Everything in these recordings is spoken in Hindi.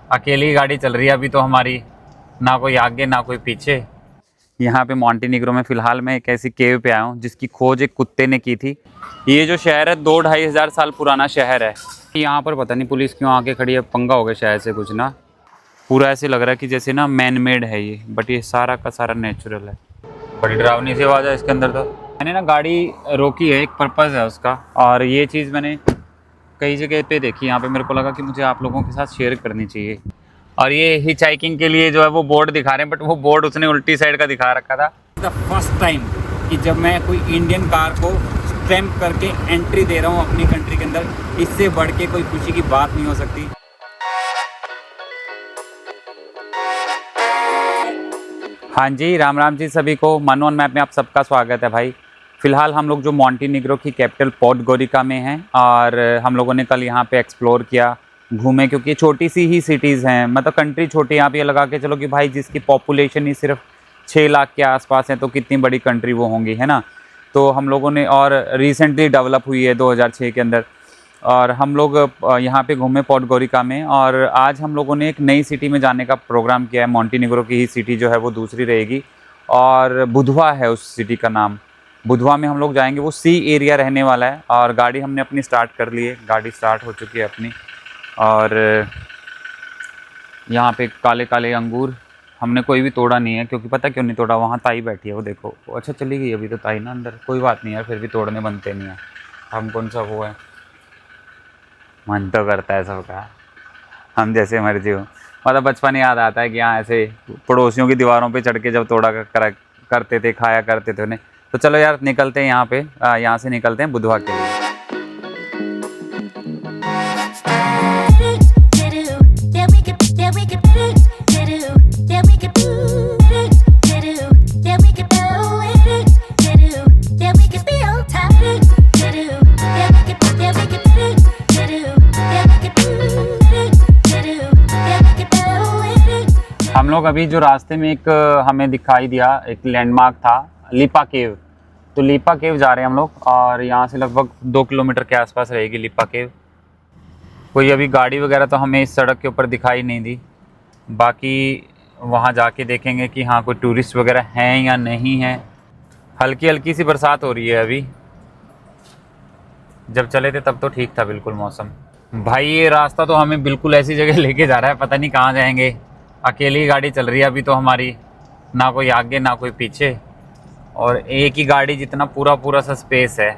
अकेली गाड़ी चल रही है अभी तो हमारी, ना कोई आगे ना कोई पीछे। यहाँ पे मॉन्टेनिग्रो में फ़िलहाल मैं एक ऐसी केव पे आया हूँ जिसकी खोज एक कुत्ते ने की थी। ये जो शहर है 2-2.5 हज़ार साल पुराना शहर है। यहाँ पर पता नहीं पुलिस क्यों आके खड़ी है, पंगा हो गया शायद से कुछ ना। पूरा ऐसे लग रहा है कि जैसे ना मैन मेड है ये, बट ये सारा का सारा नेचुरल है। बड़ी डरावनी सी आवाज़ है इसके अंदर। तो मैंने ना गाड़ी रोकी है, एक पर्पज़ है उसका, और ये चीज़ मैंने कई जगह पे देखी। यहाँ पे मेरे को लगा कि मुझे आप लोगों के साथ शेयर करनी चाहिए। और ये हिच हाइकिंग के लिए जो है वो बोर्ड दिखा रहे हैं, बट वो बोर्ड उसने उल्टी साइड का दिखा रखा था। द फर्स्ट टाइम कि जब मैं कोई इंडियन कार को स्टैम्प करके एंट्री दे रहा हूँ अपनी कंट्री के अंदर, इससे बढ़ के कोई खुशी की बात नहीं हो सकती। हाँ जी, राम राम जी सभी को। मनोन मैप में आप सबका स्वागत है भाई। फ़िलहाल हम लोग जो मॉन्टेनिग्रो की कैपिटल पोडगोरिका में हैं, और हम लोगों ने कल यहाँ पे एक्सप्लोर किया, घूमे, क्योंकि छोटी सी ही सिटीज़ हैं, मतलब कंट्री छोटी। यहाँ पे लगा के चलो कि भाई जिसकी पॉपुलेशन ही सिर्फ 6 लाख के आसपास है, तो कितनी बड़ी कंट्री वो होंगी, है ना। तो हम लोगों ने, और रिसेंटली डेवलप हुई है 2006 के अंदर, और हम लोग यहाँ पे घूमे पोडगोरिका में। और आज हम लोगों ने एक नई सिटी में जाने का प्रोग्राम किया है। मॉन्टेनिग्रो की ही सिटी जो है वो दूसरी रहेगी, और बुधवा है उस सिटी का नाम। बुधवा में हम लोग जाएंगे, वो सी एरिया रहने वाला है। और गाड़ी हमने अपनी स्टार्ट कर ली है, गाड़ी स्टार्ट हो चुकी है अपनी। और यहाँ पे काले काले अंगूर हमने कोई भी तोड़ा नहीं है, क्योंकि पता क्यों नहीं तोड़ा, वहाँ ताई बैठी है वो देखो। अच्छा चली गई अभी तो ताई ना अंदर, कोई बात नहीं यार, फिर भी तोड़ने बनते नहीं है। हम कौन सा वो है, मन तो करता है सबका, हम जैसे मर्जी हो। मतलब बचपन याद आता है कि यहाँ ऐसे पड़ोसियों की दीवारों पे चढ़ के जब तोड़ा करते थे, खाया करते थे उन्हें। तो चलो यार निकलते हैं यहाँ पे, यहाँ से निकलते हैं बुधवा के लिए। हम लोग अभी जो रास्ते में एक हमें दिखाई दिया एक लैंडमार्क था, लिपा केव। तो लिपा केव जा रहे हैं हम लोग, और यहाँ से लगभग 2 किलोमीटर के आसपास रहेगी लिपा केव। कोई अभी गाड़ी वगैरह तो हमें इस सड़क के ऊपर दिखाई नहीं दी। बाकी वहाँ जाके देखेंगे कि हाँ कोई टूरिस्ट वगैरह हैं या नहीं हैं। हल्की हल्की सी बरसात हो रही है अभी, जब चले थे तब तो ठीक था बिल्कुल मौसम। भाई ये रास्ता तो हमें बिल्कुल ऐसी जगह लेके जा रहा है, पता नहीं कहाँ जाएंगे। अकेली गाड़ी चल रही है अभी तो हमारी, ना कोई आगे ना कोई पीछे, और एक ही गाड़ी जितना पूरा सा स्पेस है।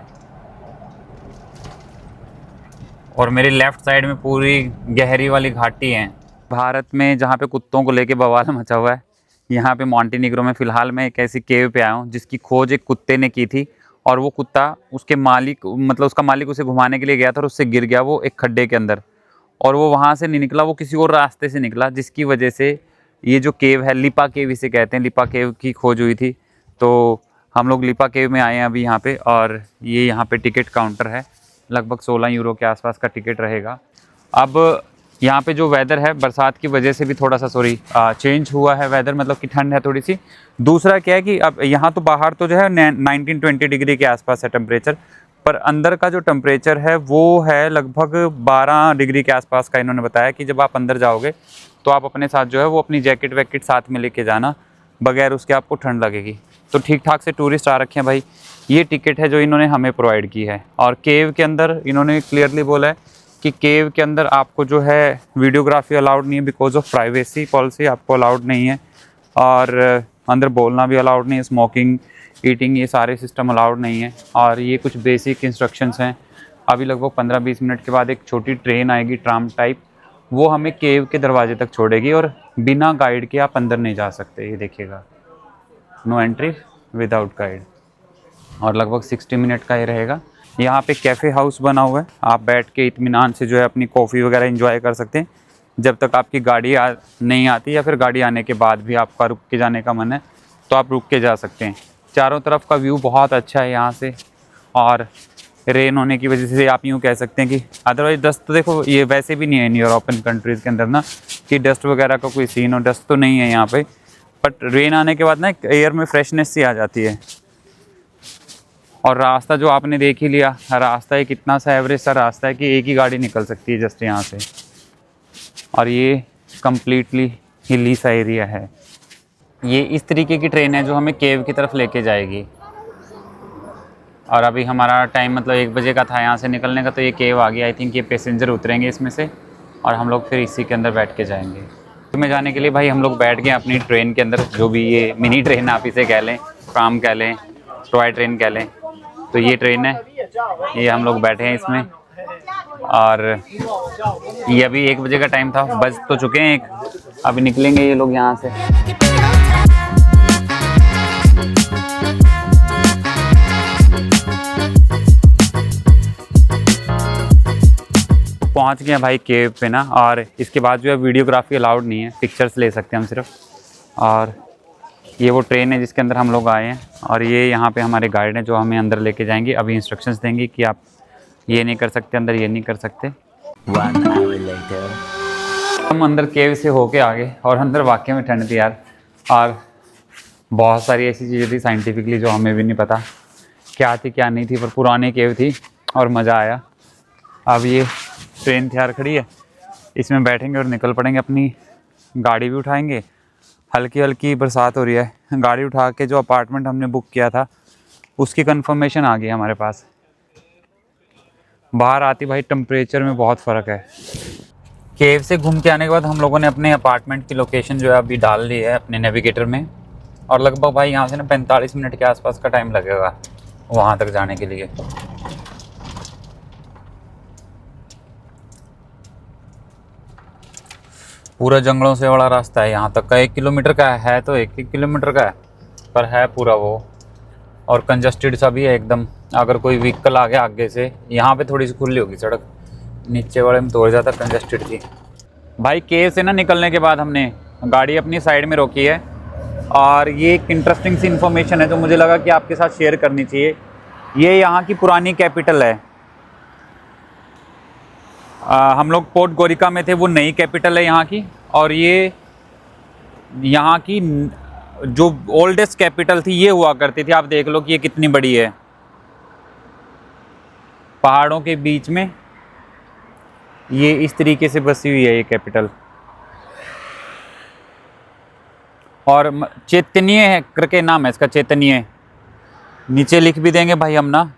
और मेरी लेफ़्ट साइड में पूरी गहरी वाली घाटी है। भारत में जहाँ पे कुत्तों को लेके बवाल मचा हुआ है, यहाँ पे मॉन्टेनिग्रो में फ़िलहाल मैं एक ऐसी केव पे आया हूँ जिसकी खोज एक कुत्ते ने की थी। और वो कुत्ता, उसके मालिक, मतलब उसका मालिक उसे घुमाने के लिए गया था और उससे गिर गया वो एक खड्डे के अंदर। और वो वहाँ से नहीं निकला, वो किसी और रास्ते से निकला, जिसकी वजह से ये जो केव है, लिपा केव इसे कहते हैं, लिपा केव की खोज हुई थी। तो हम लोग लिपा केव में आए हैं अभी यहाँ पे, और ये यहाँ पे टिकट काउंटर है। लगभग 16 यूरो के आसपास का टिकट रहेगा। अब यहाँ पे जो वेदर है, बरसात की वजह से भी थोड़ा सा चेंज हुआ है वेदर, मतलब कि ठंड है थोड़ी सी। दूसरा क्या है कि अब यहाँ तो बाहर तो जो है 19-20 डिग्री के आसपास है टेम्परेचर, पर अंदर का जो टेम्परेचर है वो है लगभग 12 डिग्री के आसपास का। इन्होंने बताया कि जब आप अंदर जाओगे तो आप अपने साथ जो है वो अपनी जैकेट वैकेट साथ में लेके जाना, बगैर उसके आपको ठंड लगेगी। तो ठीक ठाक से टूरिस्ट आ रखे हैं भाई। ये टिकट है जो इन्होंने हमें प्रोवाइड की है। और केव के अंदर इन्होंने क्लियरली बोला है कि केव के अंदर आपको जो है वीडियोग्राफी अलाउड नहीं है, बिकॉज ऑफ प्राइवेसी पॉलिसी आपको अलाउड नहीं है। और अंदर बोलना भी अलाउड नहीं है, स्मोकिंग, ईटिंग, ये सारे सिस्टम अलाउड नहीं है। और ये कुछ बेसिक इंस्ट्रक्शंस हैं। अभी लगभग 15-20 मिनट के बाद एक छोटी ट्रेन आएगी, ट्राम टाइप, वो हमें केव के दरवाजे तक छोड़ेगी, और बिना गाइड के आप अंदर नहीं जा सकते। ये देखिएगा, नो एंट्री विदाउट गाइड। और लगभग 60 मिनट का ये रहेगा। यहाँ पे कैफ़े हाउस बना हुआ है, आप बैठ के इत्मीनान से जो है अपनी कॉफ़ी वगैरह एंजॉय कर सकते हैं जब तक आपकी गाड़ी नहीं आती, या फिर गाड़ी आने के बाद भी आपका रुक के जाने का मन है तो आप रुक के जा सकते हैं। चारों तरफ का व्यू बहुत अच्छा है यहाँ से, और रेन होने की वजह से आप यूँ कह सकते हैं कि अदरवाइज डस्ट तो देखो ये वैसे भी नहीं है इन यूरोपियन कंट्रीज़ के अंदर ना, कि डस्ट वगैरह का कोई सीन हो, डस्ट तो नहीं है यहाँ पे। बट रेन आने के बाद ना एयर में फ्रेशनेस सी आ जाती है। और रास्ता जो आपने देख ही लिया, रास्ता एक इतना सा एवरेज सा रास्ता है कि एक ही गाड़ी निकल सकती है जस्ट यहाँ से। और ये कम्प्लीटली हिली सा एरिया है। ये इस तरीके की ट्रेन है जो हमें केव की तरफ लेके जाएगी। और अभी हमारा टाइम मतलब 1 बजे का था यहाँ से निकलने का, तो ये केव आ गया। आई थिंक ये पैसेंजर उतरेंगे इसमें से और हम लोग फिर इसी के अंदर बैठ के जाएंगे। तो में जाने के लिए भाई हम लोग बैठ गए अपनी ट्रेन के अंदर, जो भी ये मिनी ट्रेन आप इसे कह लें, ट्राम कह लें, टॉय ट्रेन कह लें। तो ये ट्रेन है, ये हम लोग बैठे हैं इसमें। और ये अभी 1 बजे का टाइम था, बज तो चुके हैं 1। अभी निकलेंगे ये लोग यहाँ से। पहुँच गए भाई केव पे ना। और इसके बाद जो है वीडियोग्राफी अलाउड नहीं है, पिक्चर्स ले सकते हैं हम सिर्फ। और ये वो ट्रेन है जिसके अंदर हम लोग आए हैं। और ये यहाँ पे हमारे गाइड हैं जो हमें अंदर लेके जाएंगे। अभी इंस्ट्रक्शंस देंगे कि आप ये नहीं कर सकते, अंदर ये नहीं कर सकते। 1 hour later. हम अंदर केव से होके आ गए और अंदर वाकई में ठंड थी यार। और बहुत सारी ऐसी चीज़ें थी साइंटिफिकली जो हमें भी नहीं पता क्या थी क्या नहीं थी, पर पुरानी केव थी और मज़ा आया। अब ये ट्रेन तैयार खड़ी है, इसमें बैठेंगे और निकल पड़ेंगे। अपनी गाड़ी भी उठाएंगे। हल्की हल्की बरसात हो रही है। गाड़ी उठा के जो अपार्टमेंट हमने बुक किया था उसकी कंफर्मेशन आ गई हमारे पास। बाहर आती भाई टेम्परेचर में बहुत फ़र्क है। केव से घूम के आने के बाद हम लोगों ने अपने अपार्टमेंट की लोकेशन जो है अभी डाल ली है अपने नेविगेटर में। और लगभग भाई यहाँ से ना 45 मिनट के आसपास का टाइम लगेगा वहाँ तक जाने के लिए। पूरा जंगलों से बड़ा रास्ता है यहाँ तक का। 1 किलोमीटर का है तो 1 किलोमीटर का है, पर है पूरा वो। और कंजस्टेड सा भी है एकदम। अगर कोई व्हीकल आ गया आगे से, यहाँ पे थोड़ी सी खुली होगी सड़क, नीचे वाले में थोड़ी ज़्यादा कंजस्टेड थी। भाई केव से ना निकलने के बाद हमने गाड़ी अपनी साइड में रोकी है। और ये एक इंटरेस्टिंग सी इन्फॉर्मेशन है जो मुझे लगा कि आपके साथ शेयर करनी चाहिए। ये यहाँ की पुरानी कैपिटल है। हम लोग पोर्ट गोरिका में थे, वो नई कैपिटल है यहाँ की। और ये यहाँ की जो ओल्डेस्ट कैपिटल थी ये हुआ करती थी। आप देख लो कि ये कितनी बड़ी है, पहाड़ों के बीच में ये इस तरीके से बसी हुई है ये कैपिटल। और चैतन्य है करके नाम है इसका, चैतन्य। नीचे लिख भी देंगे भाई हम ना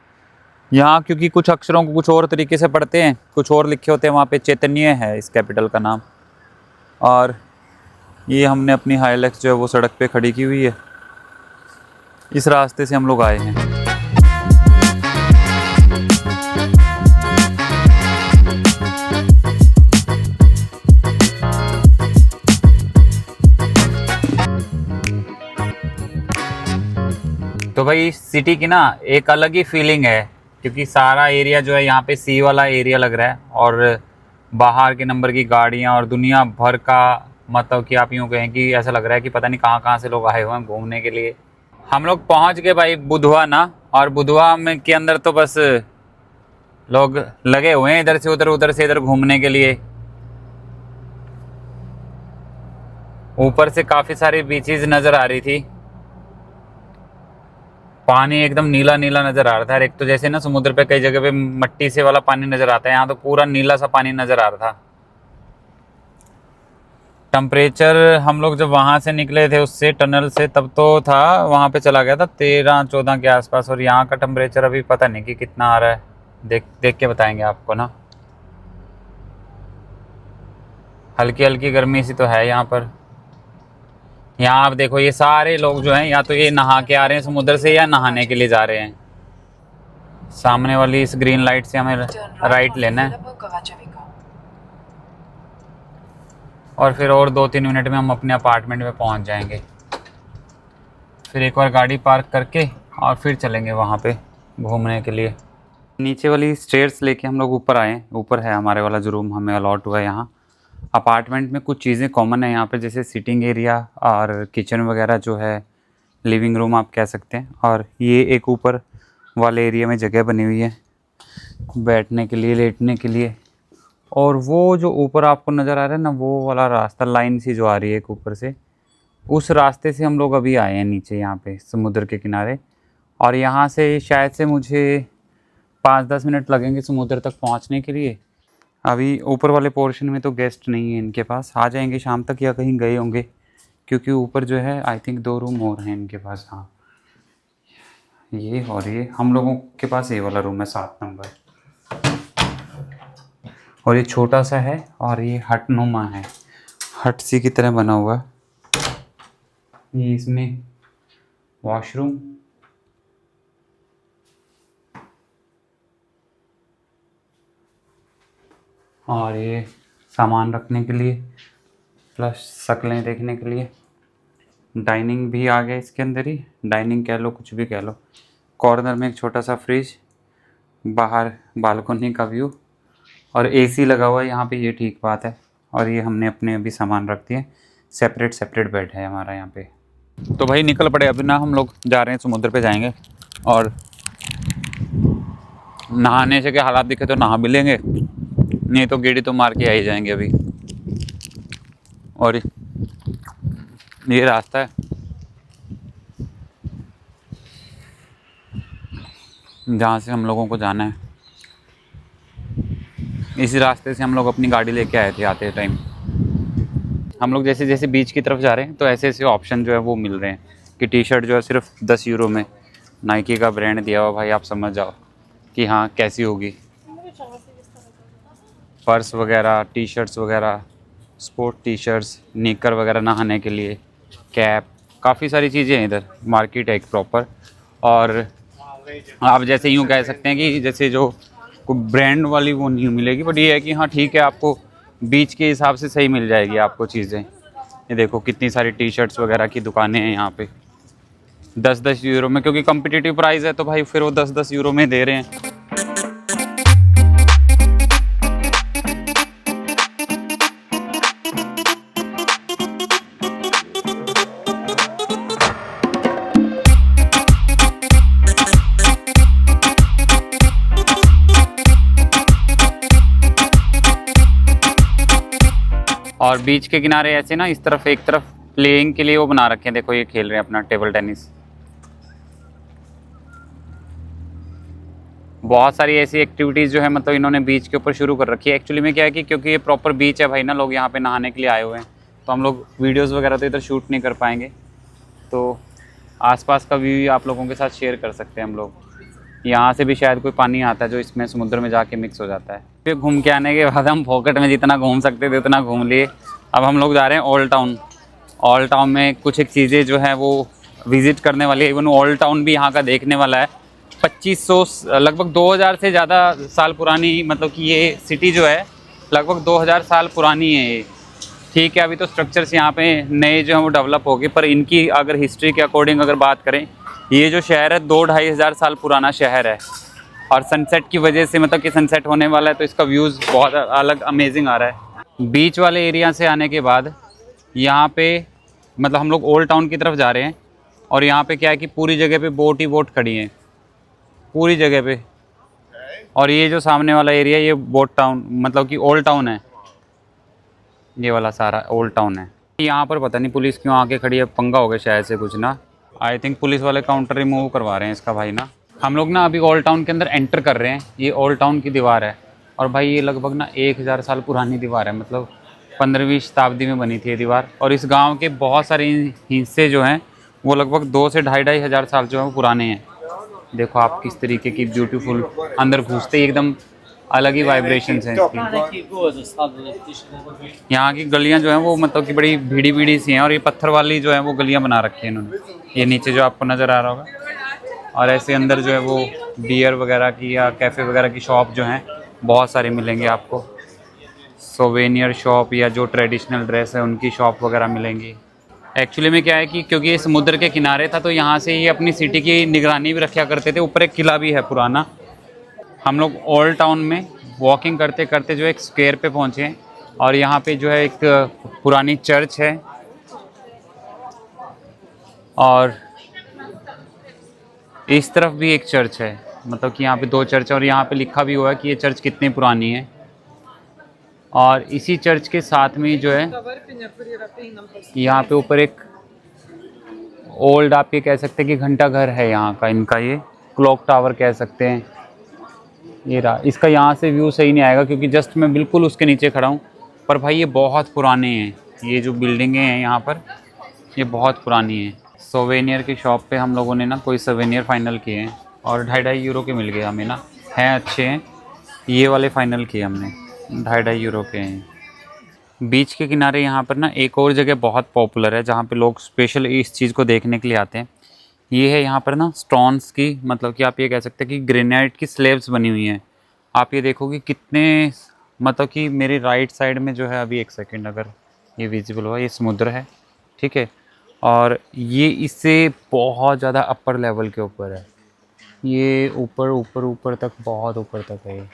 यहाँ, क्योंकि कुछ अक्षरों को कुछ और तरीके से पढ़ते हैं, कुछ और लिखे होते हैं। वहाँ पे चैतन्य है इस कैपिटल का नाम। और ये हमने अपनी हाइलैक्स जो है वो सड़क पे खड़ी की हुई है। इस रास्ते से हम लोग आए हैं। तो भाई सिटी की ना एक अलग ही फीलिंग है, क्योंकि सारा एरिया जो है यहाँ पे सी वाला एरिया लग रहा है। और बाहर के नंबर की गाड़ियाँ और दुनिया भर का, मतलब कि आप यूँ कहें कि ऐसा लग रहा है कि पता नहीं कहाँ कहाँ से लोग आए हुए हैं घूमने के लिए। हम लोग पहुँच गए भाई बुधवा ना। और बुधवा में के अंदर तो बस लोग लगे हुए हैं इधर से उधर, उधर से इधर घूमने के लिए। ऊपर से काफ़ी सारी बीचेस नज़र आ रही थी। पानी एकदम नीला नीला नज़र आ रहा था। और एक तो जैसे ना समुद्र पे कई जगह पे मट्टी से वाला पानी नज़र आता है, यहाँ तो पूरा नीला सा पानी नज़र आ रहा था। टेम्परेचर हम लोग जब वहाँ से निकले थे उससे टनल से, तब तो था वहाँ पे चला गया था 13-14 के आसपास। और यहाँ का टेम्परेचर अभी पता नहीं कि कितना आ रहा है, देख के बताएंगे आपको ना। हल्की हल्की गर्मी सी तो है यहाँ पर। यहाँ आप देखो, ये सारे लोग जो हैं या तो ये नहा के आ रहे हैं समुद्र से या नहाने के लिए जा रहे हैं। सामने वाली इस ग्रीन लाइट से हमें राइट लेना है और फिर और 2-3 मिनट में हम अपने अपार्टमेंट में पहुँच जाएंगे। फिर एक और गाड़ी पार्क करके और फिर चलेंगे वहाँ पे घूमने के लिए। नीचे वाली स्टेयर्स लेके हम लोग ऊपर आए। ऊपर है हमारे वाला जो रूम हमें अलॉट हुआ है। यहाँ अपार्टमेंट में कुछ चीज़ें कॉमन है यहाँ पे, जैसे सीटिंग एरिया और किचन वगैरह जो है, लिविंग रूम आप कह सकते हैं। और ये एक ऊपर वाले एरिया में जगह बनी हुई है बैठने के लिए, लेटने के लिए। और वो जो ऊपर आपको नज़र आ रहा है ना, वो वाला रास्ता लाइन सी जो आ रही है एक ऊपर से, उस रास्ते से हम लोग अभी आए हैं नीचे यहाँ पे समुद्र के किनारे। और यहाँ से शायद से मुझे 5-10 मिनट लगेंगे समुद्र तक पहुँचने के लिए। अभी ऊपर वाले पोर्शन में तो गेस्ट नहीं है इनके पास, आ जाएंगे शाम तक या कहीं गए होंगे, क्योंकि ऊपर जो है आई थिंक 2 रूम और हैं इनके पास। हाँ ये और ये हम लोगों के पास ये वाला रूम है 7 नंबर, और ये छोटा सा है और ये हट नुमा है, हट सी की तरह बना हुआ। ये इसमें वॉशरूम, और ये सामान रखने के लिए प्लस शक्लें देखने के लिए। डाइनिंग भी आ गया इसके अंदर ही, डाइनिंग कह लो कुछ भी कह लो। कॉर्नर में एक छोटा सा फ्रिज, बाहर बालकोनी का व्यू, और एसी लगा हुआ है यहाँ पे, ये ठीक बात है। और ये हमने अपने अभी सामान रख दिए, सेपरेट सेपरेट बेड है हमारा यहाँ पे। तो भाई निकल पड़े अभी ना, हम लोग जा रहे हैं समुद्र पे जाएंगे, और नहाने से क्या हालात दिखे तो नहा भी लेंगे, नहीं तो गेड़ी तो मार के आ ही जाएंगे अभी। और ये रास्ता है जहाँ से हम लोगों को जाना है, इसी रास्ते से हम लोग अपनी गाड़ी लेके आए थे आते टाइम। हम लोग जैसे जैसे बीच की तरफ जा रहे हैं तो ऐसे ऐसे ऑप्शन जो है वो मिल रहे हैं कि टी शर्ट जो है सिर्फ 10 यूरो में, नाइकी का ब्रांड दिया हुआ, भाई आप समझ जाओ कि हाँ कैसी होगी। पर्स वगैरह, टी शर्ट्स वगैरह, स्पोर्ट टी शर्ट्स, निकर वगैरह नहाने के लिए, कैप, काफ़ी सारी चीज़ें हैं इधर। मार्केट है एक प्रॉपर, और आप जैसे यूँ कह सकते हैं कि जैसे जो कोई ब्रांड वाली वो नहीं मिलेगी, बट ये है कि हाँ ठीक है, आपको बीच के हिसाब से सही मिल जाएगी आपको चीज़ें। ये देखो कितनी सारी टी शर्ट्स वगैरह की दुकानें हैं यहाँ पे 10-10 यूरो में, क्योंकि कम्पिटिटिव प्राइस है तो भाई फिर वो 10-10 यूरो में दे रहे हैं। और बीच के किनारे ऐसे ना इस तरफ एक तरफ प्लेइंग के लिए वो बना रखे हैं, देखो ये खेल रहे हैं अपना टेबल टेनिस। बहुत सारी ऐसी एक्टिविटीज़ जो है मतलब इन्होंने बीच के ऊपर शुरू कर रखी है। एक्चुअली में क्या है कि क्योंकि ये प्रॉपर बीच है भाई ना, लोग यहाँ पे नहाने के लिए आए हुए हैं, तो हम लोग वीडियोज़ वगैरह तो इधर शूट नहीं कर पाएंगे, तो आसपास का व्यू आप लोगों के साथ शेयर कर सकते हैं हम लोग। यहाँ से भी शायद कोई पानी आता है जो इसमें समुद्र में जाके मिक्स हो जाता है। फिर घूम के आने के बाद हम फोकट में जितना घूम सकते थे उतना घूम लिए। अब हम लोग जा रहे हैं ओल्ड टाउन। ओल्ड टाउन में कुछ एक चीज़ें जो है वो विज़िट करने वाली है। इवन ओल्ड टाउन भी यहाँ का देखने वाला है। 2500 लगभग 2000 से ज़्यादा साल पुरानी, मतलब कि ये सिटी जो है लगभग 2000 साल पुरानी है ये। ठीक है, अभी तो स्ट्रक्चर्स यहाँ पे नए जो हैं वो डेवलप हो गए, पर इनकी अगर हिस्ट्री के अकॉर्डिंग अगर बात करें, ये जो शहर है 2-2.5 हज़ार साल पुराना शहर है। और सनसेट की वजह से, मतलब कि सनसेट होने वाला है तो इसका व्यूज़ बहुत अलग अमेजिंग आ रहा है। बीच वाले एरिया से आने के बाद यहाँ पे मतलब हम लोग ओल्ड टाउन की तरफ जा रहे हैं, और यहाँ पे क्या है कि पूरी जगह पे बोट ही बोट खड़ी हैं, पूरी जगह पे। और ये जो सामने वाला एरिया ये बोट टाउन, मतलब कि ओल्ड टाउन है, ये वाला सारा ओल्ड टाउन है। यहाँ पर पता नहीं पुलिस क्यों आके खड़ी है, पंगा हो गया शायद से कुछ ना। आई थिंक पुलिस वाले काउंटर रिमूव करवा रहे हैं इसका भाई ना। हम लोग ना अभी ओल्ड टाउन के अंदर एंटर कर रहे हैं। ये ओल्ड टाउन की दीवार है, और भाई ये लगभग ना 1000 साल पुरानी दीवार है, मतलब 15वीं शताब्दी में बनी थी ये दीवार। और इस गांव के बहुत सारे हिस्से जो हैं वो लगभग 2 से 2.5 हज़ार साल जो है वो पुराने हैं। देखो आप किस तरीके की ब्यूटीफुल, अंदर घुसते ही एकदम अलग ही वाइब्रेशंस हैं इसकी। यहाँ की गलियाँ जो हैं वो मतलब कि बड़ी भीड़ी भीड़ी सी हैं, और ये पत्थर वाली जो है वो गलियाँ बना रखी हैं इन्होंने, ये नीचे जो आपको नज़र आ रहा होगा। और ऐसे अंदर जो है वो बियर वगैरह की या कैफ़े वगैरह की शॉप जो हैं बहुत सारी मिलेंगी आपको। सोवेनियर शॉप या जो ट्रेडिशनल ड्रेस है उनकी शॉप वगैरह मिलेंगी। एक्चुअली में क्या है कि क्योंकि ये समुद्र के किनारे था तो यहाँ से ये अपनी सिटी की निगरानी भी रखा करते थे। ऊपर एक किला भी है पुराना। हम लोग ओल्ड टाउन में वॉकिंग करते करते जो एक स्क्वायर पे पहुँचे हैं, और यहाँ पे जो है एक पुरानी चर्च है, और इस तरफ भी एक चर्च है, मतलब कि यहाँ पे 2 चर्च है, और यहाँ पे लिखा भी हुआ है कि ये चर्च कितनी पुरानी है। और इसी चर्च के साथ में जो है यहाँ पे ऊपर एक ओल्ड, आप ये कह सकते हैं कि घंटा घर है यहाँ का, इनका ये क्लॉक टावर कह सकते हैं। ये रहा, इसका यहाँ से व्यू सही नहीं आएगा क्योंकि जस्ट मैं बिल्कुल उसके नीचे खड़ा हूँ। पर भाई ये बहुत पुराने हैं, ये जो बिल्डिंगें हैं यहाँ पर ये बहुत पुरानी हैं। सोवेनियर की शॉप पे हम लोगों ने ना कोई सोवेनियर फाइनल किए हैं और 2.5 यूरो के मिल गए हमें ना, हैं अच्छे हैं। ये वाले फाइनल किए हमने, 2.5 यूरो के हैं। बीच के किनारे यहाँ पर ना एक और जगह बहुत पॉपुलर है जहाँ पे लोग स्पेशल इस चीज़ को देखने के लिए आते हैं। ये है यहाँ पर ना स्टोन्स की, मतलब कि आप ये कह सकते हैं कि ग्रेनाइट की स्लेब्स बनी हुई हैं। आप ये देखोगे कितने, मतलब कि मेरे राइट साइड में जो है, अभी एक सेकंड अगर ये विजिबल हुआ, ये समुद्र है, ठीक है, और ये इससे बहुत ज़्यादा अपर लेवल के ऊपर है, ये ऊपर ऊपर ऊपर तक, बहुत ऊपर तक है ये।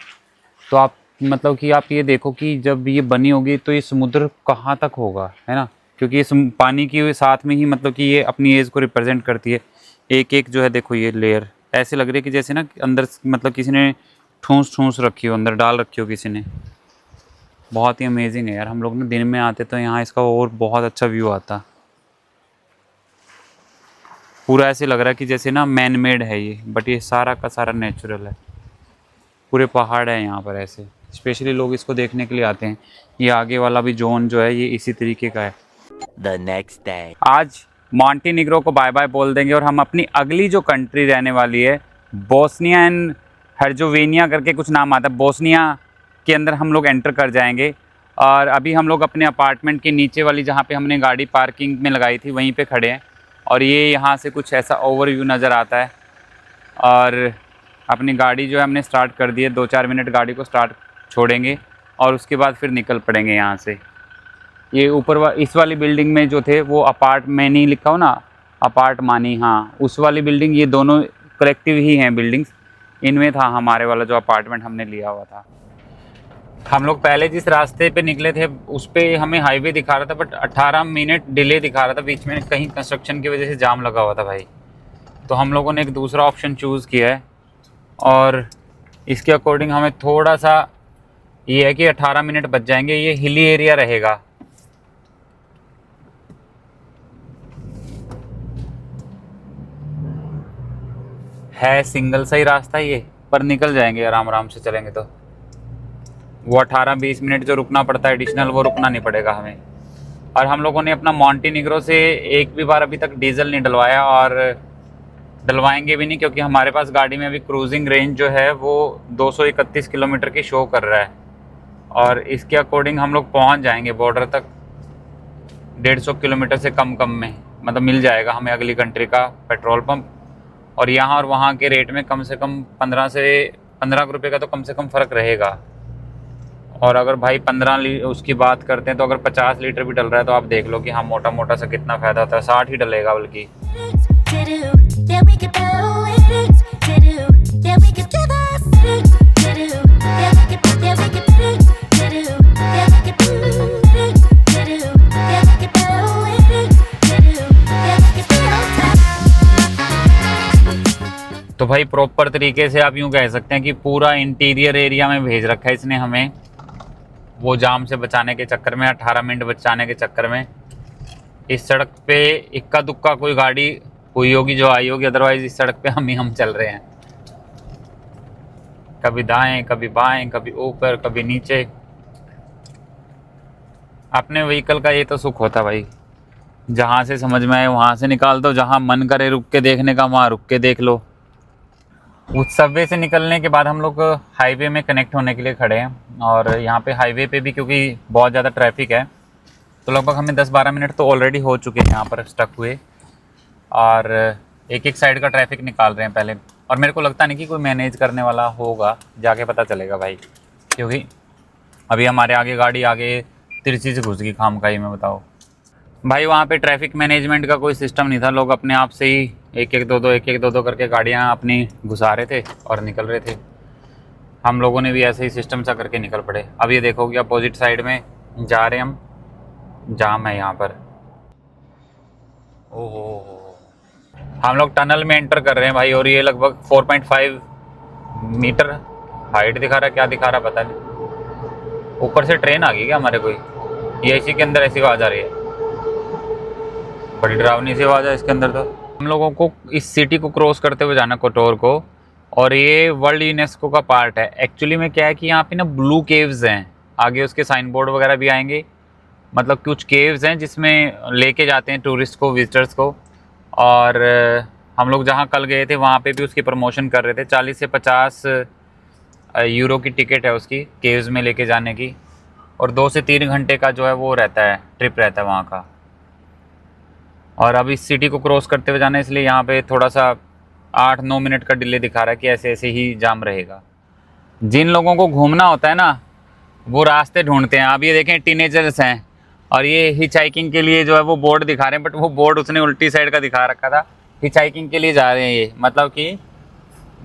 तो आप मतलब कि आप ये देखो कि जब ये बनी होगी तो ये समुद्र कहाँ तक होगा, है ना, क्योंकि ये पानी की साथ में ही मतलब कि ये अपनी एज को रिप्रेजेंट करती है। एक एक जो है देखो ये लेयर ऐसे लग रही है कि जैसे ना अंदर मतलब किसी ने ठूंस रखी हो, अंदर डाल रखी हो किसी ने। बहुत ही अमेजिंग है यार। हम लोग ना दिन में आते तो यहाँ इसका और बहुत अच्छा व्यू आता। पूरा ऐसे लग रहा है कि जैसे ना मैन मेड है ये, बट ये सारा का सारा नेचुरल है। पूरे पहाड़ है यहाँ पर, ऐसे स्पेशली लोग इसको देखने के लिए आते हैं। ये आगे वाला भी जोन जो है ये इसी तरीके का है। The next day. आज मॉन्टेनिग्रो को बाय बाय बोल देंगे और हम अपनी अगली जो कंट्री रहने वाली है, बोस्निया एंड हर्जेगोविना करके कुछ नाम आता है, बोस्निया के अंदर हम लोग एंटर कर जाएंगे। और अभी हम लोग अपने अपार्टमेंट के नीचे वाली जहाँ पे हमने गाड़ी पार्किंग में लगाई थी वहीं पे खड़े हैं और ये यहाँ से कुछ ऐसा ओवरव्यू नज़र आता है। और अपनी गाड़ी जो है हमने स्टार्ट कर दी है, 2-4 मिनट गाड़ी को स्टार्ट छोड़ेंगे और उसके बाद फिर निकल पड़ेंगे यहाँ से। ये ऊपर इस वाली बिल्डिंग में जो थे वो अपार्टमेनी लिखा हो ना, अपार्टमानी, हाँ उस वाली बिल्डिंग, ये दोनों कलेक्टिव ही हैं बिल्डिंग्स। इनमें था हमारे वाला जो अपार्टमेंट हमने लिया हुआ था। हम लोग पहले जिस रास्ते पे निकले थे उस पर हमें हाईवे दिखा रहा था, बट 18 मिनट डिले दिखा रहा था, बीच में कहीं कंस्ट्रक्शन की वजह से जाम लगा हुआ था भाई। तो हम लोगों ने एक दूसरा ऑप्शन चूज़ किया है और इसके अकॉर्डिंग हमें थोड़ा सा ये है कि 18 मिनट बच जाएंगे। ये हिली एरिया रहेगा। है सिंगल सा ही रास्ता ये, पर निकल जाएंगे आराम आराम से चलेंगे तो। वो 18-20 मिनट जो रुकना पड़ता है एडिशनल, वो रुकना नहीं पड़ेगा हमें। और हम लोगों ने अपना मॉन्टेनिग्रो से एक भी बार अभी तक डीजल नहीं डलवाया और डलवाएंगे भी नहीं, क्योंकि हमारे पास गाड़ी में अभी क्रूजिंग रेंज जो है वो 231 किलोमीटर की शो कर रहा है और इसके अकॉर्डिंग हम लोग पहुंच जाएंगे बॉर्डर तक 150 किलोमीटर से कम में, मतलब मिल जाएगा हमें अगली कंट्री का पेट्रोल पंप। और यहाँ और वहाँ के रेट में कम से कम 15 रुपये का तो कम से कम फ़र्क रहेगा। और अगर भाई 15 उसकी बात करते हैं तो अगर 50 लीटर भी डल रहा है तो आप देख लो कि हाँ मोटा मोटा सा कितना फ़ायदा होता है। 60 ही डलेगा बल्कि। तो भाई प्रॉपर तरीके से आप यूँ कह सकते हैं कि पूरा इंटीरियर एरिया में भेज रखा है इसने हमें, वो जाम से बचाने के चक्कर में, 18 मिनट बचाने के चक्कर में। इस सड़क पे इक्का दुक्का कोई गाड़ी हुई होगी जो आई होगी, अदरवाइज इस सड़क पे हम चल रहे हैं, कभी दाएं कभी बाएं, कभी ऊपर कभी नीचे। अपने व्हीकल का ये तो सुख होता भाई, जहाँ से समझ में आए वहाँ से निकाल दो, जहाँ मन करे रुक के देखने का वहाँ रुक के देख लो। उस सबवे से निकलने के बाद हम लोग हाईवे में कनेक्ट होने के लिए खड़े हैं और यहाँ पे हाईवे पे भी क्योंकि बहुत ज़्यादा ट्रैफिक है तो लगभग हमें 10-12 मिनट तो ऑलरेडी हो चुके हैं यहाँ पर स्टक हुए और एक साइड का ट्रैफिक निकाल रहे हैं पहले। और मेरे को लगता नहीं कि कोई मैनेज करने वाला होगा, जाके पता चलेगा भाई, क्योंकि अभी हमारे आगे गाड़ी आगे तिरछी से घुस गई खामखाई में। बताओ भाई, वहाँ पे ट्रैफिक मैनेजमेंट का कोई सिस्टम नहीं था, लोग अपने आप से ही एक एक दो दो करके गाड़ियाँ अपनी घुसा रहे थे और निकल रहे थे। हम लोगों ने भी ऐसे ही सिस्टम सा करके निकल पड़े। अब ये देखो कि अपोजिट साइड में जा रहे हैं हम, जाम है यहाँ पर। ओहो, हम लोग टनल में एंटर कर रहे हैं भाई और ये लगभग 4.5 मीटर हाइट दिखा रहा है, क्या दिखा रहा पता नहीं। ऊपर से ट्रेन आ गई क्या हमारे कोई? ये इसी के अंदर ऐसी आवाज़ आ रही है, बड़ी डरावनी सी आवाज़ है इसके अंदर। तो हम लोगों को इस सिटी को क्रॉस करते हुए जाना, कोटोर को, और ये वर्ल्ड यूनेस्को का पार्ट है। एक्चुअली में क्या है कि यहाँ पे ना ब्लू केव्स हैं, आगे उसके साइन बोर्ड वगैरह भी आएंगे। मतलब कुछ केव्स हैं जिसमें लेके जाते हैं टूरिस्ट को, विजिटर्स को। और हम लोग जहाँ कल गए थे वहाँ पे भी उसकी प्रमोशन कर रहे थे। 40 से 50 यूरो की टिकट है उसकी, केव्स में लेके जाने की। और 2 से 3 घंटे का जो है वो रहता है, ट्रिप रहता है वहाँ का। और अब इस सिटी को क्रॉस करते हुए जाना है, इसलिए यहाँ पे थोड़ा सा 8-9 मिनट का डिले दिखा रहा है कि ऐसे ऐसे ही जाम रहेगा। जिन लोगों को घूमना होता है ना, वो रास्ते ढूंढते हैं। अब ये देखें, टीनेजर्स हैं और ये हिच हाइकिंग के लिए जो है वो बोर्ड दिखा रहे हैं, बट वो बोर्ड उसने उल्टी साइड का दिखा रखा था। हिच हाइकिंग के लिए जा रहे हैं ये, मतलब कि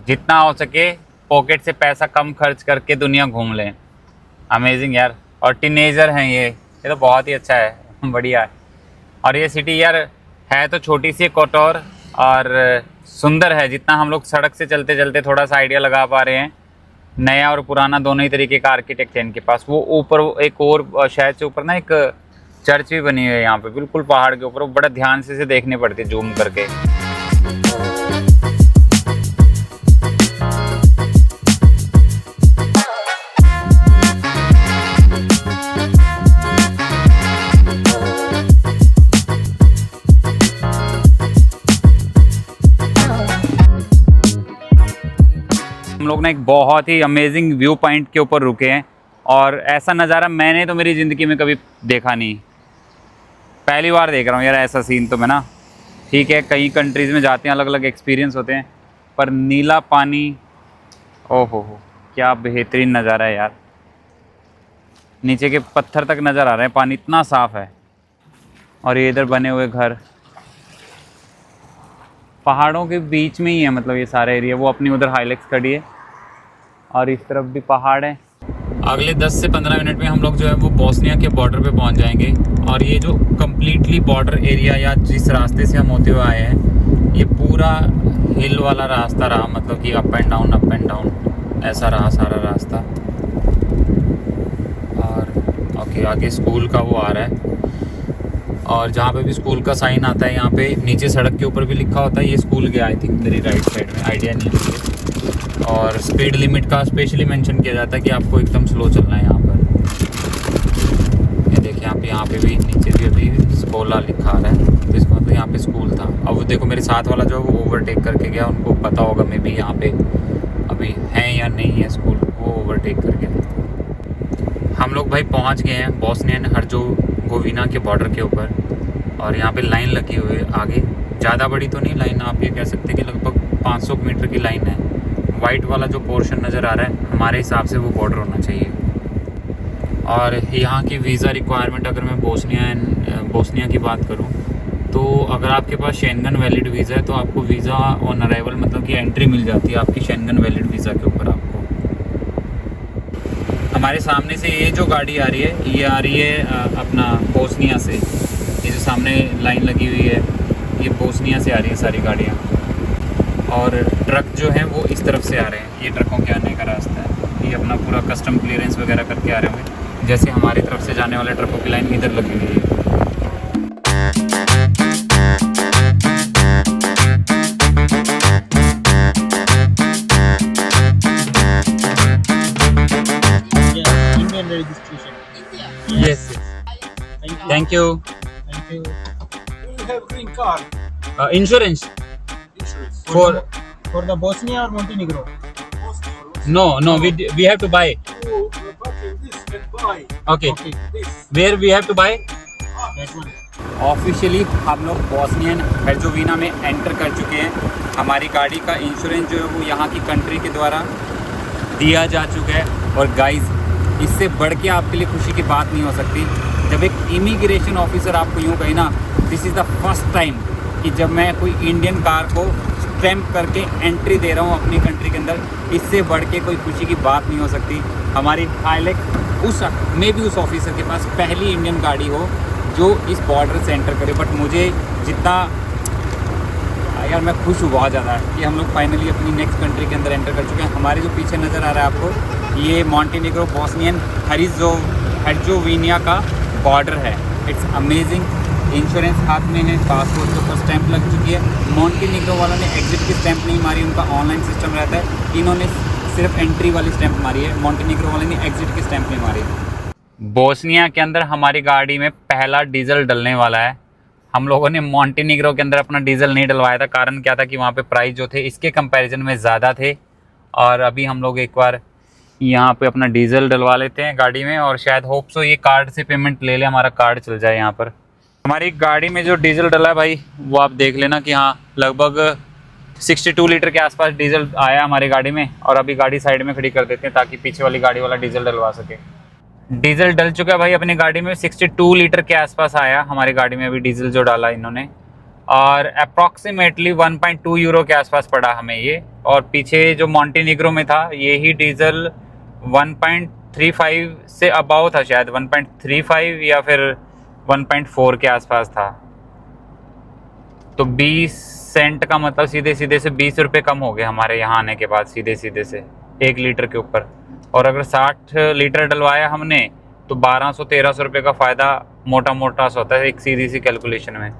जितना हो सके पॉकेट से पैसा कम खर्च करके दुनिया घूम लें। अमेजिंग यार। और टीनेजर हैं ये तो बहुत ही अच्छा है, बढ़िया है। और ये सिटी यार है तो छोटी सी कोटौर और सुंदर है। जितना हम लोग सड़क से चलते चलते थोड़ा सा आइडिया लगा पा रहे हैं, नया और पुराना दोनों ही तरीके का आर्किटेक्ट है इनके पास। वो ऊपर एक और शहर से ऊपर ना एक चर्च भी बनी हुई है यहाँ पे, बिल्कुल पहाड़ के ऊपर। वो बड़ा ध्यान से इसे देखनी पड़ती है जूम करके। हम लोग ना एक बहुत ही अमेजिंग व्यू पॉइंट के ऊपर रुके हैं और ऐसा नज़ारा मैंने तो मेरी ज़िंदगी में कभी देखा नहीं। पहली बार देख रहा हूँ यार ऐसा सीन। तो मैं ना, ठीक है, कई कंट्रीज़ में जाते हैं, अलग अलग एक्सपीरियंस होते हैं, पर नीला पानी, ओहो हो, क्या बेहतरीन नज़ारा है यार। नीचे के पत्थर तक नज़र आ रहे हैं, पानी इतना साफ़ है। और ये इधर बने हुए घर पहाड़ों के बीच में ही है, मतलब ये सारा एरिया। वो अपनी उधर हाइलेक्स खड़ी है और इस तरफ भी पहाड़ है। अगले 10 से 15 मिनट में हम लोग जो है वो बोस्निया के बॉर्डर पे पहुंच जाएंगे। और ये जो कम्प्लीटली बॉर्डर एरिया या जिस रास्ते से हम होते हुए आए हैं, ये पूरा हिल वाला रास्ता रहा, मतलब कि अप एंड डाउन ऐसा रहा सारा रास्ता। और ओके, आगे स्कूल का वो आ रहा है। और जहाँ पे भी स्कूल का साइन आता है, यहाँ पे नीचे सड़क के ऊपर भी लिखा होता है ये स्कूल गया, आई थिंक मेरी राइट साइड में, आइडिया नहीं है। और स्पीड लिमिट का स्पेशली मेंशन किया जाता है कि आपको एकदम स्लो चलना है यहाँ पर। ये देखिए यहाँ पे भी नीचे भी अभी स्कूला लिखा आ रहा है, तो इसका मतलब यहाँ पे स्कूल था। अब वो देखो मेरे साथ वाला जो है वो ओवरटेक करके गया, उनको पता होगा मे बी यहाँ पे अभी है या नहीं है स्कूल, वो ओवरटेक कर गया। हम लोग भाई पहुँच गए हैं बोस्निया एंड हर्जेगोविना के बॉर्डर के ऊपर। और यहाँ पे लाइन लगी हुई है आगे, ज़्यादा बड़ी तो नहीं लाइन, आप ये कह सकते हैं कि लगभग 500 मीटर की लाइन है। वाइट वाला जो पोर्शन नज़र आ रहा है, हमारे हिसाब से वो बॉर्डर होना चाहिए। और यहाँ की वीज़ा रिक्वायरमेंट, अगर मैं बोस्निया की बात करूँ, तो अगर आपके पास शेंगन वैलिड वीज़ा है तो आपको वीज़ा ऑन अराइवल, मतलब कि एंट्री मिल जाती है आपकी शेंगन वैलिड वीज़ा के ऊपर आपको। हमारे सामने से ये जो गाड़ी आ रही है, ये आ रही है अपना बोस्निया से। ये जो सामने लाइन लगी हुई है, ये बोस्निया से आ रही है सारी गाड़ियाँ। और ट्रक जो हैं वो इस तरफ से आ रहे हैं, ये ट्रकों के आने का रास्ता है। ये अपना पूरा कस्टम क्लियरेंस वगैरह करके आ रहे होंगे, जैसे हमारी तरफ से जाने वाले ट्रकों की लाइन इधर लगी हुई है। Yes. Thank you. Thank you. Do you have green card? Insurance Insurance. for the Bosnia or Montenegro? no we have to buy. You purchase this and buy. Okay. This. Where we have to buy? That one. Officially हम लोग बोस्निया एंड हर्जेगोविना में एंटर कर चुके हैं। हमारी गाड़ी का इंश्योरेंस जो है वो यहाँ की कंट्री के द्वारा दिया जा चुका है। और गाइस, इससे बढ़ के आपके लिए खुशी की बात नहीं हो सकती जब एक इमिग्रेशन ऑफिसर आपको यूँ कहे ना, this is the first time कि जब मैं कोई इंडियन कार को स्टैम्प करके एंट्री दे रहा हूँ अपनी कंट्री के अंदर। इससे बढ़ के कोई खुशी की बात नहीं हो सकती। हमारी हाइलेक्स उस ऑफिसर के पास पहली इंडियन गाड़ी हो जो इस बॉर्डर से एंटर करे। बट मुझे जितना यार मैं खुश हूँ बहुत ज़्यादा कि हम लोग फाइनली अपनी नेक्स्ट कंट्री के अंदर एंटर कर चुके हैं। हमारे जो पीछे नज़र आ रहा है आपको, ये मॉन्टेनेग्रो बोस्नियन हर्जेगोविना का बॉर्डर है। It's amazing. इंश्योरेंस हाथ में है, पासपोर्ट के ऊपर स्टैंप लग चुकी है। मॉन्टेनिग्रो वालों ने एग्जिट की स्टैंप नहीं मारी, उनका ऑनलाइन सिस्टम रहता है। इन्होंने सिर्फ एंट्री वाली स्टैंप मारी है, मॉन्टेनिग्रो वाले ने एग्जिट की स्टैंप नहीं मारी। बोस्निया के अंदर हमारी गाड़ी में पहला डीजल डलने वाला है। हम लोगों ने मॉन्टेनिग्रो के अंदर अपना डीजल नहीं डलवाया था, कारण क्या था कि वहाँ पे प्राइस जो थे इसके कंपैरिजन में ज़्यादा थे। और अभी हम लोग एक बार यहाँ पे अपना डीजल डलवा लेते हैं गाड़ी में, और शायद होप सो ये कार्ड से पेमेंट ले ले, हमारा कार्ड चल जाए यहाँ पर। हमारी गाड़ी में जो डीजल डला है भाई, वो आप देख लेना कि हाँ लगभग 62 लीटर के आसपास डीजल आया हमारी गाड़ी में। और अभी गाड़ी साइड में खड़ी कर देते हैं ताकि पीछे वाली गाड़ी वाला डीजल डलवा सके। डीजल डल चुका है भाई अपनी गाड़ी में, 62 लीटर के आसपास आया हमारी गाड़ी में अभी डीजल जो डाला इन्होंने। और अप्रॉक्सीमेटली 1.2 यूरो के आसपास पड़ा हमें ये। और पीछे जो मॉन्टेनिग्रो में था यही डीजल 1.35 से अबाव था, शायद 1.35 या फिर 1.4 के आसपास था। तो 20 सेंट का मतलब सीधे सीधे से 20 रुपये कम हो गए हमारे यहाँ आने के बाद, सीधे सीधे से 1 लीटर के ऊपर। और अगर 60 लीटर डलवाया हमने तो 1200-1300 रुपये का फ़ायदा मोटा मोटा सा होता है एक सीधी सी कैलकुलेशन में।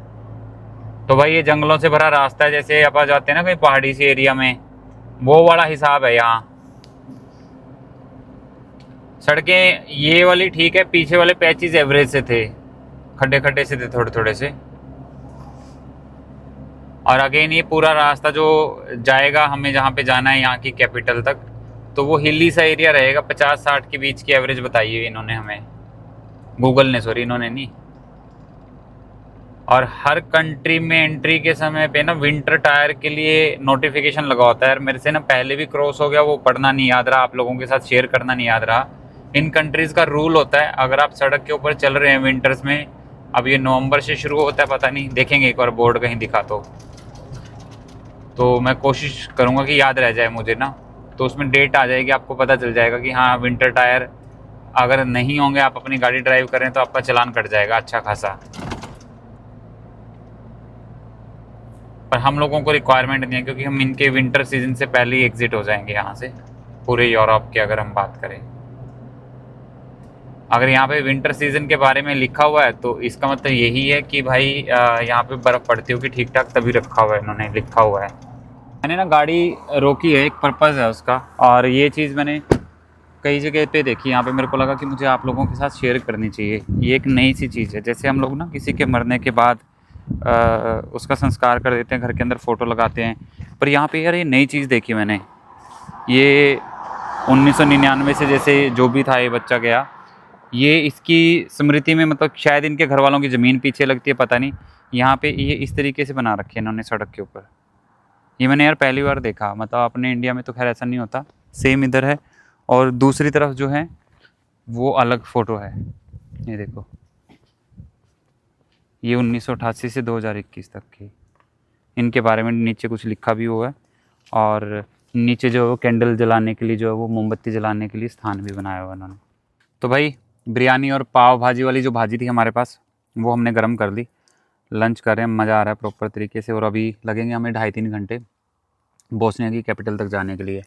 तो भाई ये जंगलों से भरा रास्ता है, जैसे आप आ जाते हैं ना कहीं पहाड़ी सी एरिया में, वो वाला हिसाब है यहाँ। सड़कें ये वाली ठीक है, पीछे वाले पैचेस एवरेज से थे, खड्डे खड्डे से थे थोड़े थोड़े से। और अगेन ये पूरा रास्ता जो जाएगा हमें जहाँ पे जाना है यहाँ की कैपिटल तक, तो वो हिली सा एरिया रहेगा। 50-60 के बीच की एवरेज बताई है इन्होंने हमें, गूगल ने, सॉरी इन्होंने नहीं। और हर कंट्री में एंट्री के समय पे ना विंटर टायर के लिए नोटिफिकेशन लगा होता है। मेरे से ना पहले भी क्रॉस हो गया, वो पढ़ना नहीं याद रहा, आप लोगों के साथ शेयर करना नहीं याद रहा। इन कंट्रीज़ का रूल होता है, अगर आप सड़क के ऊपर चल रहे हैं विंटर्स में, अब ये नवंबर से शुरू होता है, पता नहीं, देखेंगे एक बार बोर्ड कहीं दिखा तो मैं कोशिश करूँगा कि याद रह जाए मुझे ना, तो उसमें डेट आ जाएगी, आपको पता चल जाएगा कि हाँ विंटर टायर अगर नहीं होंगे, आप अपनी गाड़ी ड्राइव करें तो आपका चालान कट जाएगा अच्छा खासा। पर हम लोगों को रिक्वायरमेंट नहीं है, क्योंकि हम इनके विंटर सीजन से पहले ही एग्जिट हो जाएंगे यहाँ से, पूरे यूरोप की अगर हम बात करें। अगर यहाँ पे विंटर सीजन के बारे में लिखा हुआ है तो इसका मतलब यही है कि भाई यहाँ पे बर्फ़ पड़ती होगी ठीक ठाक, तभी रखा हुआ है इन्होंने, लिखा हुआ है। मैंने ना गाड़ी रोकी है, एक पर्पज़ है उसका, और ये चीज़ मैंने कई जगह पे देखी। यहाँ पे मेरे को लगा कि मुझे आप लोगों के साथ शेयर करनी चाहिए। ये एक नई सी चीज़ है, जैसे हम लोग ना किसी के मरने के बाद उसका संस्कार कर देते हैं, घर के अंदर फ़ोटो लगाते हैं, पर यहाँ पे यार ये नई चीज़ देखी मैंने। ये 1999 से जैसे जो भी था ये बच्चा गया, ये इसकी स्मृति में, मतलब शायद इनके घर वालों की ज़मीन पीछे लगती है, पता नहीं, यहाँ पे ये इस तरीके से बना रखे हैं इन्होंने सड़क के ऊपर। ये मैंने यार पहली बार देखा, मतलब अपने इंडिया में तो खैर ऐसा नहीं होता, सेम इधर है। और दूसरी तरफ जो है वो अलग फ़ोटो है, ये देखो, ये 1988 से 2021 तक की, इनके बारे में नीचे कुछ लिखा भी हुआ है। और नीचे जो है वो कैंडल जलाने के लिए, जो है वो मोमबत्ती जलाने के लिए स्थान भी बनाया हुआ इन्होंने। तो भाई बिरयानी और पाव भाजी वाली जो भाजी थी हमारे पास, वो हमने गर्म कर ली, लंच कर रहे हैं, मज़ा आ रहा है प्रॉपर तरीके से। और अभी लगेंगे हमें 2.5-3 घंटे बोस्निया की कैपिटल तक जाने के लिए।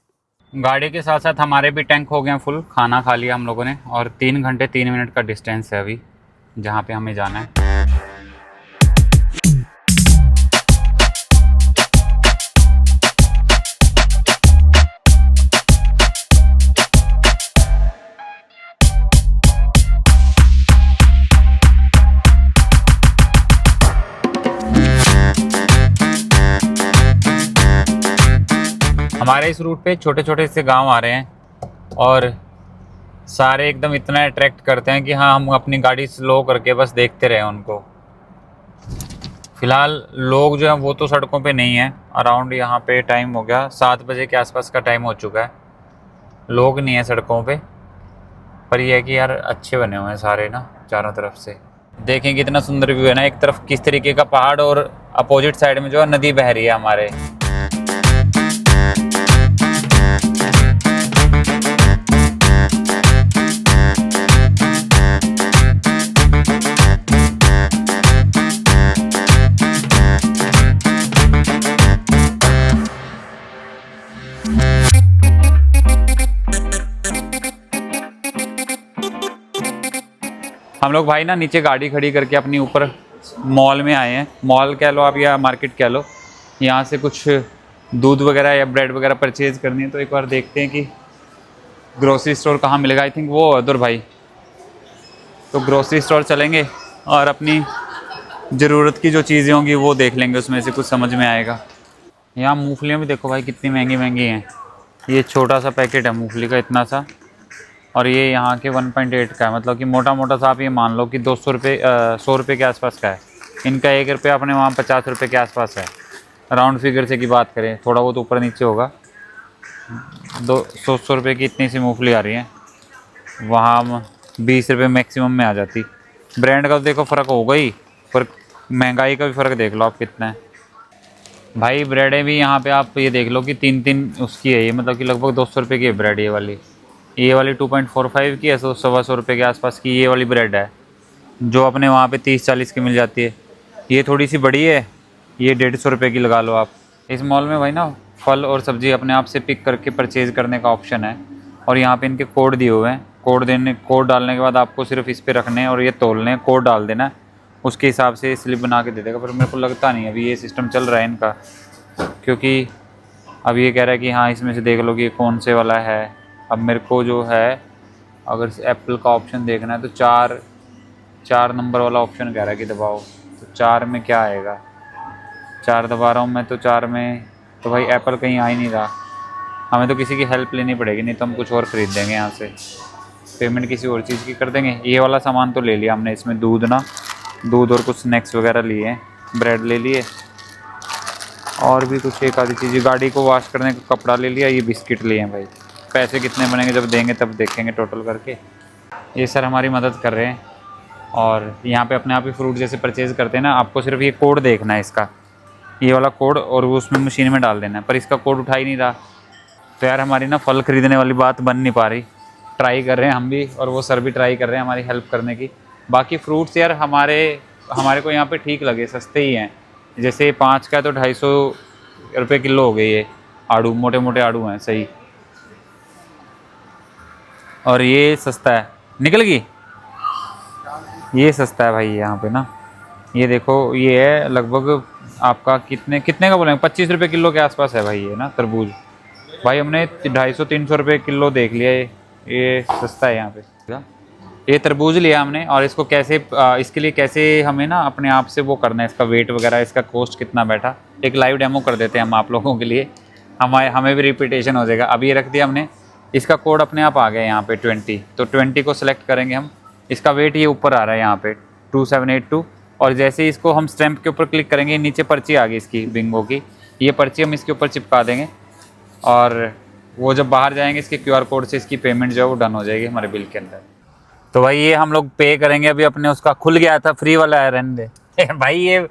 गाड़ी के साथ साथ हमारे भी टैंक हो गए हैं फुल, खाना खा लिया हम लोगों ने, और 3 घंटे 3 मिनट का डिस्टेंस है अभी जहाँ पे हमें जाना है। हमारे इस रूट पे छोटे छोटे से गांव आ रहे हैं, और सारे एकदम इतना अट्रैक्ट करते हैं कि हाँ हम अपनी गाड़ी स्लो करके बस देखते रहे उनको। फ़िलहाल लोग जो हैं वो तो सड़कों पे नहीं है। अराउंड यहाँ पे टाइम हो गया 7 बजे के आसपास का टाइम हो चुका है, लोग नहीं है सड़कों पे। पर यह है कि यार अच्छे बने हुए हैं सारे ना, चारों तरफ से देखें कितना सुंदर व्यू है ना। एक तरफ किस तरीके का पहाड़, और अपोजिट साइड में जो है नदी बह रही है हमारे। हम लोग भाई ना नीचे गाड़ी खड़ी करके अपनी ऊपर मॉल में आए हैं, मॉल कह लो आप या मार्केट कह लो। यहाँ से कुछ दूध वगैरह या ब्रेड वगैरह परचेज़ करनी है, तो एक बार देखते हैं कि ग्रोसरी स्टोर कहाँ मिलेगा। आई थिंक वो अदर भाई, तो ग्रोसरी स्टोर चलेंगे और अपनी ज़रूरत की जो चीज़ें होंगी वो देख लेंगे, उसमें से कुछ समझ में आएगा। यहाँ मूंगफलियाँ भी देखो भाई कितनी महंगी महंगी हैं। ये छोटा सा पैकेट है मूंगफली का, इतना सा, और ये यहाँ के 1.8 का है। मतलब कि मोटा मोटा सा आप ये मान लो कि 200 रुपये 100 रुपये के आसपास का है। इनका 1 रुपया अपने वहाँ 50 रुपये के आसपास है, राउंड फिगर से की बात करें, थोड़ा बहुत ऊपर नीचे होगा। 200 रुपये की इतनी सी मूंगफली आ रही है, वहाँ 20 रुपये मैक्सिमम में आ जाती। ब्रांड का तो देखो फ़र्क होगा ही, पर महंगाई का भी फ़र्क देख लो आप कितना है भाई। ब्रेडें भी यहाँ पे आप ये देख लो कि 3 उसकी है ये, मतलब कि लगभग 200 रुपये की है ब्रेड। ये वाली 2.45 की है, 100-125 रुपये के आसपास की ये वाली ब्रेड है, जो अपने वहाँ पे 30-40 की मिल जाती है। ये थोड़ी सी बड़ी है, ये 150 रुपये की लगा लो आप। इस मॉल में भाई ना फल और सब्ज़ी अपने आप से पिक करके परचेज़ करने का ऑप्शन है, और यहाँ पे इनके कोड दिए हुए हैं। कोड डालने के बाद आपको सिर्फ इस पर रखने हैं और ये तोलने हैं, कोड डाल देना है, उसके हिसाब से स्लिप बना के दे देगा। पर मेरे को लगता नहीं अभी ये सिस्टम चल रहा है इनका, क्योंकि अब ये कह रहा है कि हाँ इसमें से देख लो कि ये कौन से वाला है। अब मेरे को जो है, अगर एप्पल का ऑप्शन देखना है तो 4 नंबर वाला ऑप्शन कह रहा है कि दबाओ, तो 4 में क्या आएगा, 4 दबा रहा हूँ मैं, तो 4 में तो भाई एप्पल कहीं आ ही नहीं रहा। हमें तो किसी की हेल्प लेनी पड़ेगी, नहीं तो हम कुछ और ख़रीद देंगे यहाँ से, पेमेंट किसी और चीज़ की कर देंगे। ये वाला सामान तो ले लिया हमने, इसमें दूध और कुछ स्नैक्स वगैरह लिए हैं, ब्रेड ले लिए, और भी कुछ एक आधी चीज़, गाड़ी को वॉश करने का कपड़ा ले लिया, ये बिस्किट लिए हैं भाई। पैसे कितने बनेंगे जब देंगे तब देखेंगे टोटल करके। ये सर हमारी मदद कर रहे हैं, और यहाँ पे अपने आप ही फ्रूट जैसे परचेज़ करते हैं ना, आपको सिर्फ ये कोड देखना है इसका, ये वाला कोड, और वो उसमें मशीन में डाल देना है। पर इसका कोड उठा ही नहीं रहा, तो यार हमारी ना फल ख़रीदने वाली बात बन नहीं पा रही। ट्राई कर रहे हैं हम भी, और वो सर भी ट्राई कर रहे हैं हमारी हेल्प करने की। बाकी फ्रूट्स यार हमारे को यहाँ पे ठीक लगे, सस्ते ही हैं। जैसे 5 का है तो 250 रुपये किलो हो गए। ये आड़ू, मोटे मोटे आड़ू हैं, सही, और ये सस्ता है, निकल गई, ये सस्ता है भाई यहाँ पे ना। ये देखो ये है लगभग आपका कितने का बोलेंगे, 25 रुपये किलो के आसपास है भाई ये ना तरबूज। भाई हमने 250-300 रुपये किलो देख लिया, ये सस्ता है यहाँ पे। ये तरबूज लिया हमने, और इसको कैसे इसके लिए कैसे हमें ना अपने आप से वो करना है, इसका वेट वगैरह, इसका कॉस्ट कितना बैठा, एक लाइव डेमो कर देते हैं हम आप लोगों के लिए, हमें भी रिपीटेशन हो जाएगा। अभी ये रख दिया हमने, इसका कोड अपने आप आ गया यहाँ पे 20, तो 20 को सिलेक्ट करेंगे हम। इसका वेट ये ऊपर आ रहा है यहाँ पे 2782, और जैसे ही इसको हम स्टैंप के ऊपर क्लिक करेंगे, नीचे पर्ची आ गई इसकी बिंगो की, ये पर्ची हम इसके ऊपर चिपका देंगे, और वो जब बाहर जाएंगे इसके QR कोड से इसकी पेमेंट जो है वो डन हो जाएगी हमारे बिल के अंदर। तो भाई ये हम लोग पे करेंगे अभी अपने, उसका खुल गया था, फ्री वाला है, रहने दे भाई। ये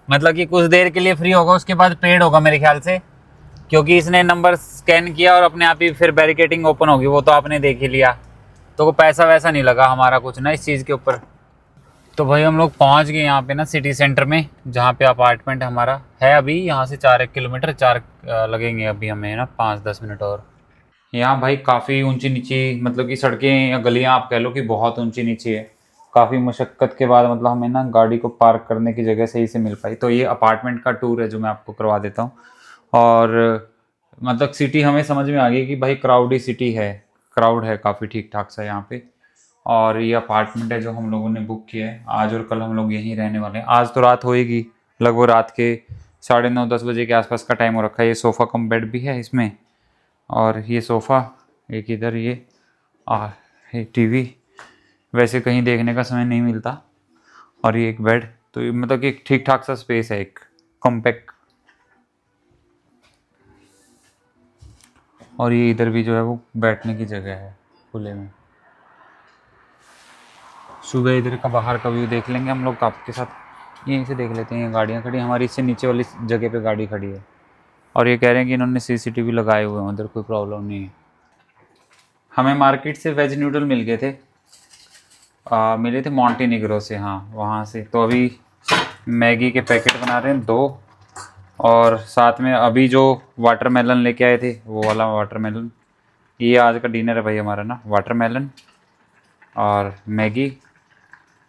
मतलब कि कुछ देर के लिए फ्री होगा, उसके बाद पेड होगा मेरे ख्याल से, क्योंकि इसने नंबर स्कैन किया और अपने आप ही फिर बैरिकेडिंग ओपन होगी, वो तो आपने देख ही लिया। तो को पैसा वैसा नहीं लगा हमारा कुछ ना इस चीज़ के ऊपर। तो भाई हम लोग पहुंच गए यहाँ पे ना सिटी सेंटर में, जहाँ पे अपार्टमेंट हमारा है। अभी यहाँ से 4 किलोमीटर लगेंगे अभी हमें ना, 5-10 मिनट और। यहाँ भाई काफ़ी ऊंची नीची, मतलब कि सड़कें या गलियाँ आप कह लो कि बहुत ऊंची नीची है। काफ़ी मशक्क़त के बाद मतलब हमें ना गाड़ी को पार्क करने की जगह सही से मिल पाई। तो ये अपार्टमेंट का टूर है जो मैं आपको करवा देता हूँ। और मतलब सिटी हमें समझ में आ गई कि भाई क्राउडी सिटी है, क्राउड है काफ़ी ठीक ठाक सा यहाँ पे। और ये अपार्टमेंट है जो हम लोगों ने बुक किया है। आज और कल हम लोग यहीं रहने वाले हैं। आज तो रात होएगी, लगभग रात के 9:30-10 बजे के आसपास का टाइम हो रखा है। ये सोफ़ा कम बेड भी है इसमें, और ये सोफ़ा एक इधर, ये टीवी, वैसे कहीं देखने का समय नहीं मिलता, और ये एक बेड। तो ये मतलब कि ठीक ठाक सा स्पेस है, एक कॉम्पैक्ट। और ये इधर भी जो है वो बैठने की जगह है खुले में। सुबह इधर का बाहर का व्यू देख लेंगे हम लोग आपके साथ, यहीं से देख लेते हैं। गाड़ियाँ खड़ी, हमारी इससे नीचे वाली जगह पे गाड़ी खड़ी है, और ये कह रहे हैं कि इन्होंने CCTV लगाए हुए हैं, उधर कोई प्रॉब्लम नहीं है। हमें मार्केट से वेज नूडल मिल गए थे, मिले थे मॉन्टेनिग्रो से, हाँ वहाँ से। तो अभी मैगी के पैकेट बना रहे हैं 2, और साथ में अभी जो वाटरमेलन लेके आए थे वो वाला वाटरमेलन। ये आज का डिनर है भाई हमारा ना, वाटरमेलन और मैगी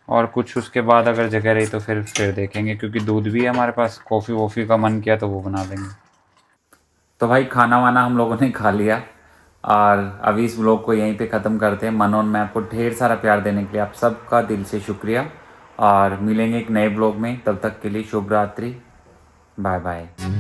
और कुछ उसके बाद अगर जगह रही तो फिर देखेंगे, क्योंकि दूध भी है हमारे पास। कॉफ़ी वॉफ़ी का मन किया तो वो बना देंगे। तो भाई खाना वाना हम लोगों ने खा लिया और अभी इस व्लॉग को यहीं पे ख़त्म करते हैं। मनोन में आपको ढेर सारा प्यार देने के लिए आप सबका दिल से शुक्रिया, और मिलेंगे एक नए ब्लॉग में। तब तक के लिए शुभ रात्रि, बाय बाय।